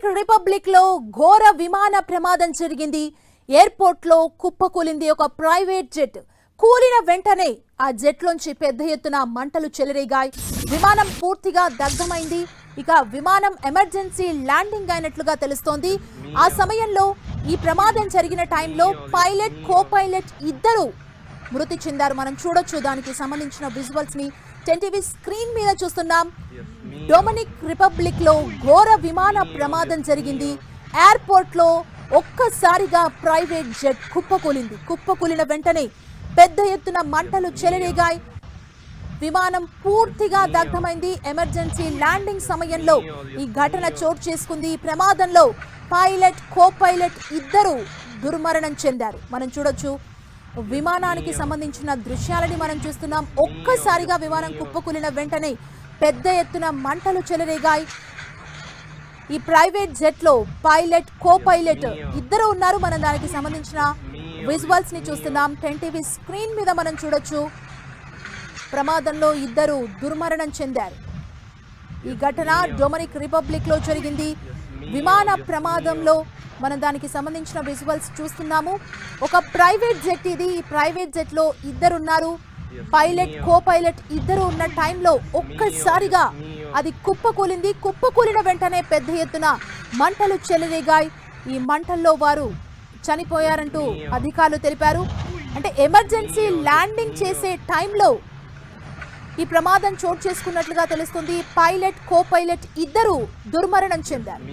Dominic republic లో ఘోర విమాన ప్రమాదం జరిగింది. ఎయిర్పోర్ట్ లో కుప్పకూలింది ఒక ప్రైవేట్ జెట్. కూలిన వెంటనే ఆ జెట్ లోంచి పెద్ద ఎత్తున మంటలు చెలరేగాయి. విమానం పూర్తిగా దగ్ధమైంది. ఇక విమానం ఎమర్జెన్సీ ల్యాండింగ్ అయినట్లుగా తెలుస్తోంది. ఆ సమయంలో ఈ ప్రమాదం జరిగిన టైంలో పైలట్ కో పైలట్ ఇద్దరు మృతి చెందారు. మనం చూడొచ్చు దానికి సంబంధించిన విజువల్స్ ని 10 టీవీ స్క్రీన్ మీద చూస్తున్నాం. డొమినిక్ రిపబ్లిక్ లో ఘోర విమాన ప్రమాదం జరిగింది. ఎయిర్పోర్ట్ లో ఒక్కసారిగా ప్రైవేట్ జెట్ కుప్పకూలింది. కుప్పకూలిన వెంటనే పెద్ద ఎత్తున మంటలు చెలరేగాయి. విమానం పూర్తిగా దగ్ధమైంది. ఎమర్జెన్సీ ల్యాండింగ్ సమయంలో ఈ ఘటన చోటు చేసుకుంది. ఈ ప్రమాదంలో పైలట్ కో పైలట్ ఇద్దరు దుర్మరణం చెందారు. మనం చూడొచ్చు విమానానికి సంబంధించిన దృశ్యాలని మనం చూస్తున్నాం. ఒక్కసారిగా విమానం కుప్పకూలిన వెంటనే పెద్ద ఎత్తున మంటలు చెలరేగాయి. ఈ ప్రైవేట్ జెట్ లో పైలట్ కో పైలట్ ఇద్దరు ఉన్నారు. మనం దానికి సంబంధించిన విజువల్స్ ని చూస్తున్నాం. 10 టీవీ స్క్రీన్ మీద మనం చూడొచ్చు. ప్రమాదంలో ఇద్దరు దుర్మరణం చెందారు. ఈ ఘటన డొమినిక్ రిపబ్లిక్ లో జరిగింది. విమాన ప్రమాదంలో మనం దానికి సంబంధించిన విజువల్స్ చూస్తున్నాము. ఒక ప్రైవేట్ జెట్ ఇది. ఈ ప్రైవేట్ జెట్ లో ఇద్దరున్నారు. పైలట్ కో పైలట్ ఇద్దరు ఉన్న టైంలో ఒక్కసారిగా అది కుప్పకూలింది. కుప్పకూలిన వెంటనే పెద్ద ఎత్తున మంటలు చెలరేగాయి. ఈ మంటల్లో వారు చనిపోయారంటూ అధికారులు తెలిపారు. అంటే ఎమర్జెన్సీ ల్యాండింగ్ చేసే టైంలో ఈ ప్రమాదం చోటు చేసుకున్నట్లుగా తెలుస్తుంది. పైలట్ కో పైలట్ ఇద్దరు దుర్మరణం చెందారు.